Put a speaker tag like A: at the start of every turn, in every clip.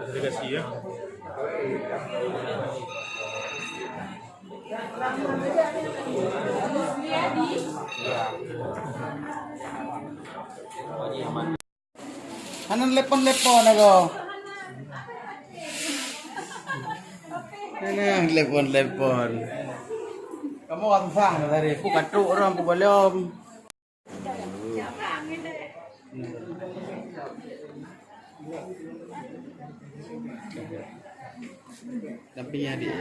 A: Dikasih ya.
B: Anong lepon-lepon ako? Ano yung lepon-lepon? Kamu kan sang dari ku katruk orang ku belum. Tapi ya dia.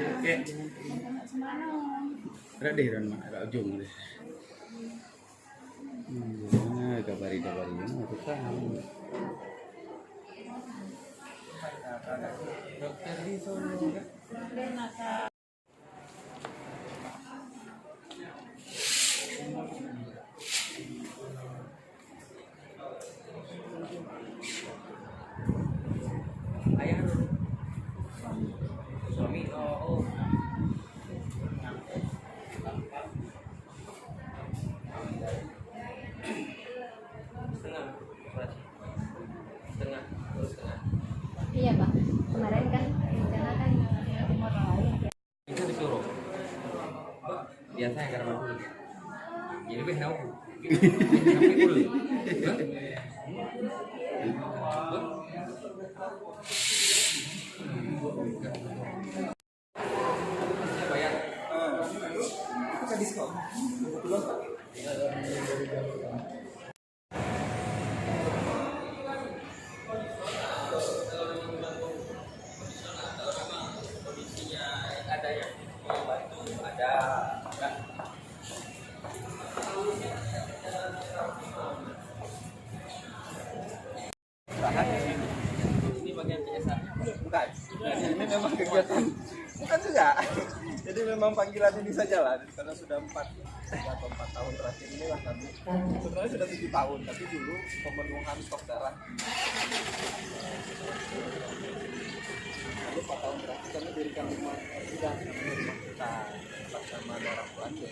B: Ada deh ron mak, ada ujung deh. Nah, kabari-kabari itu kan. Dokter di sono. Ayah suami oh setengah terus setengah.
C: Iya Pak, kemarin kan rencana kan umur lain.
A: Itu disuruh. Biasanya karena aku. Jadi gue tahu. Tapi dulu. Bayar. Kita diskon. Ada yang bantu, ada enggak? Ini bagian CSR.
D: Bukan. Ini memang kegiatan. Bukan juga. Jadi memang panggilan ini saja lah. Karena sudah 4 tahun terakhir inilah kami. Sebenarnya sudah 7 tahun, tapi dulu pemenuhan stok darah. Lalu 4 tahun terakhir kami dirikan rumah sudah kita bersama darah Tuhan ya.